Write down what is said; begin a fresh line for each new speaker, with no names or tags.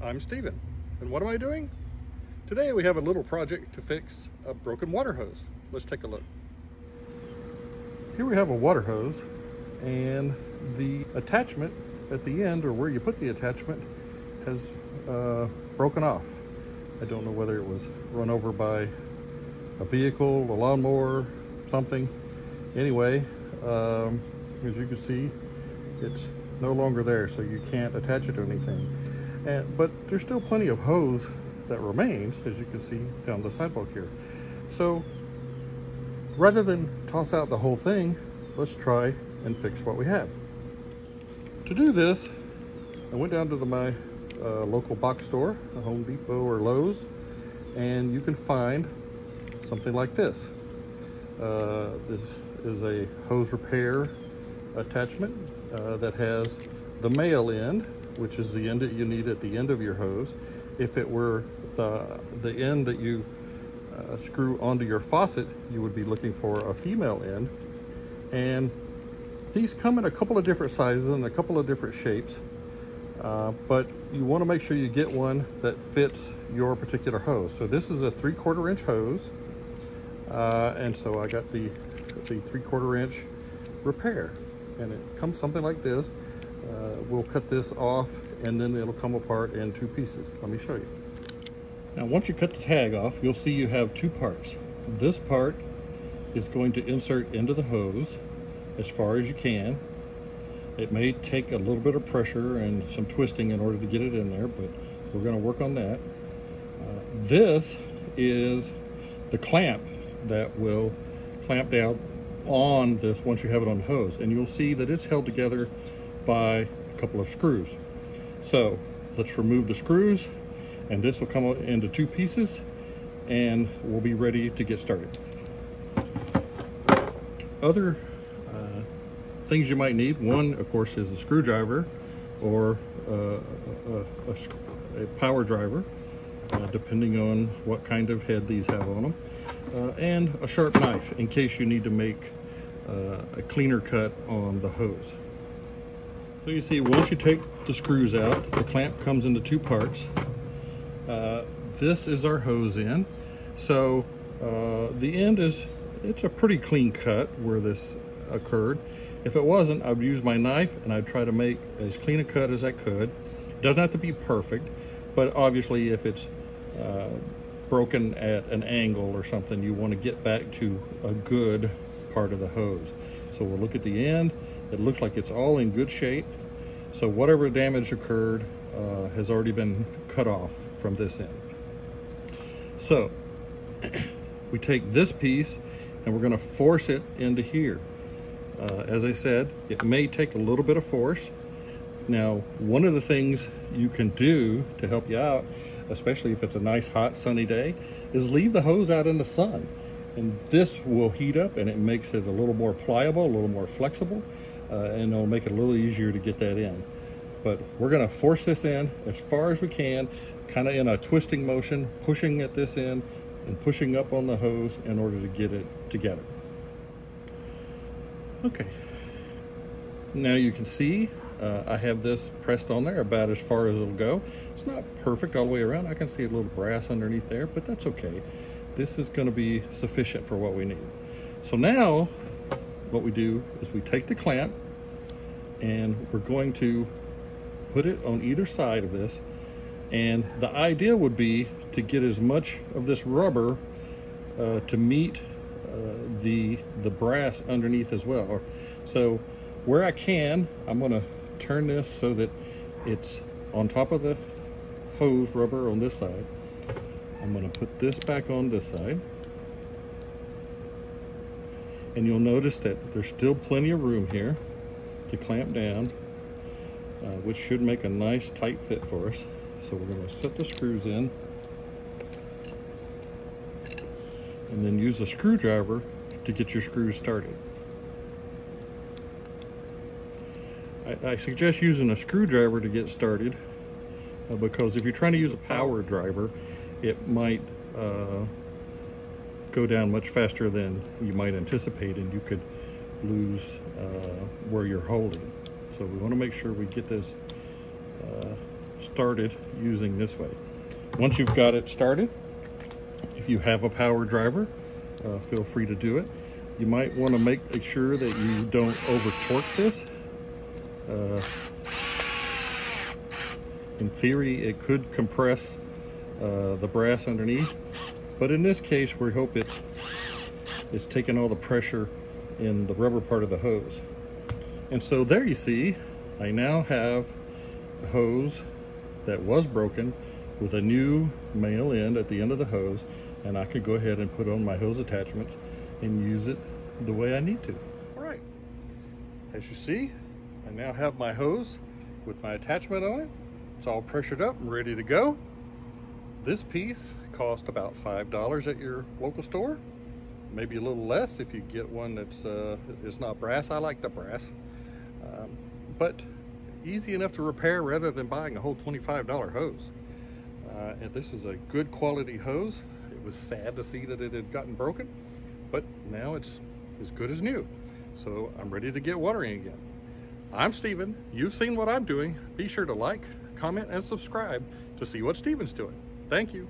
I'm Steven, and what am I doing? Today we have a little project to fix a broken water hose. Let's take a look. Here we have a water hose, and the attachment at the end, or where you put the attachment, has broken off. I don't know whether it was run over by a vehicle, a lawnmower, something. Anyway, as you can see, it's no longer there, so you can't attach it to anything. But there's still plenty of hose that remains, as you can see down the sidewalk here. So rather than toss out the whole thing, let's try and fix what we have. To do this, I went down to my local box store, a Home Depot or Lowe's, and you can find something like this. This is a hose repair attachment that has the male end, which is the end that you need at the end of your hose. If it were the end that you screw onto your faucet, you would be looking for a female end. And these come in a couple of different sizes and a couple of different shapes, but you want to make sure you get one that fits your particular hose. So this is a 3/4 inch hose, and so I got the 3/4 inch repair, and it comes something like this. We'll cut this off and then it'll come apart in two pieces. Let me show you. Now once you cut the tag off, you'll see you have two parts. This part is going to insert into the hose as far as you can. It may take a little bit of pressure and some twisting in order to get it in there, but we're going to work on that. This is the clamp that will clamp down on this once you have it on the hose, and you'll see that it's held together by a couple of screws. So let's remove the screws, and this will come into two pieces, and we'll be ready to get started. Other things you might need, one of course is a screwdriver or a power driver, depending on what kind of head these have on them, and a sharp knife in case you need to make a cleaner cut on the hose. So you see, once you take the screws out, the clamp comes into two parts. This is our hose end. So the end it's a pretty clean cut where this occurred. If it wasn't, I would use my knife and I'd try to make as clean a cut as I could. It doesn't have to be perfect, but obviously if it's broken at an angle or something, you want to get back to a good part of the hose. So we'll look at the end. It looks like it's all in good shape. So whatever damage occurred has already been cut off from this end. So we take this piece and we're going to force it into here. As I said, it may take a little bit of force. Now, one of the things you can do to help you out, especially if it's a nice hot sunny day, is leave the hose out in the sun. And this will heat up and it makes it a little more pliable, a little more flexible, and it'll make it a little easier to get that in. But we're going to force this in as far as we can, kind of in a twisting motion, pushing at this end and pushing up on the hose in order to get it together. Okay, now you can see I have this pressed on there about as far as it'll go. It's not perfect all the way around. I can see a little brass underneath there, but that's okay. This is going to be sufficient for what we need. So now what we do is we take the clamp and we're going to put it on either side of this, and the idea would be to get as much of this rubber to meet the brass underneath as well. So where I can, I'm going to turn this so that it's on top of the hose rubber on this side. I'm going to put this back on this side, and you'll notice that there's still plenty of room here to clamp down, which should make a nice tight fit for us. So we're going to set the screws in and then use a screwdriver to get your screws started. I suggest using a screwdriver to get started because if you're trying to use a power driver, it might go down much faster than you might anticipate, and you could lose where you're holding. So we want to make sure we get this started using this way. Once you've got it started, if you have a power driver, feel free to do it. You might want to make sure that you don't over torque this. In theory, it could compress the brass underneath, but in this case, we hope it's taking all the pressure in the rubber part of the hose. And so there you see, I now have a hose that was broken with a new male end at the end of the hose, and I could go ahead and put on my hose attachments and use it the way I need to. All right, as you see, I now have my hose with my attachment on it. It's all pressured up and ready to go. This piece cost about $5 at your local store, maybe a little less if you get one that's it's not brass. I like the brass, but easy enough to repair rather than buying a whole $25 hose. And this is a good quality hose. It was sad to see that it had gotten broken, but now it's as good as new. So I'm ready to get watering again. I'm Steven. You've seen what I'm doing. Be sure to like, comment, and subscribe to see what Steven's doing. Thank you.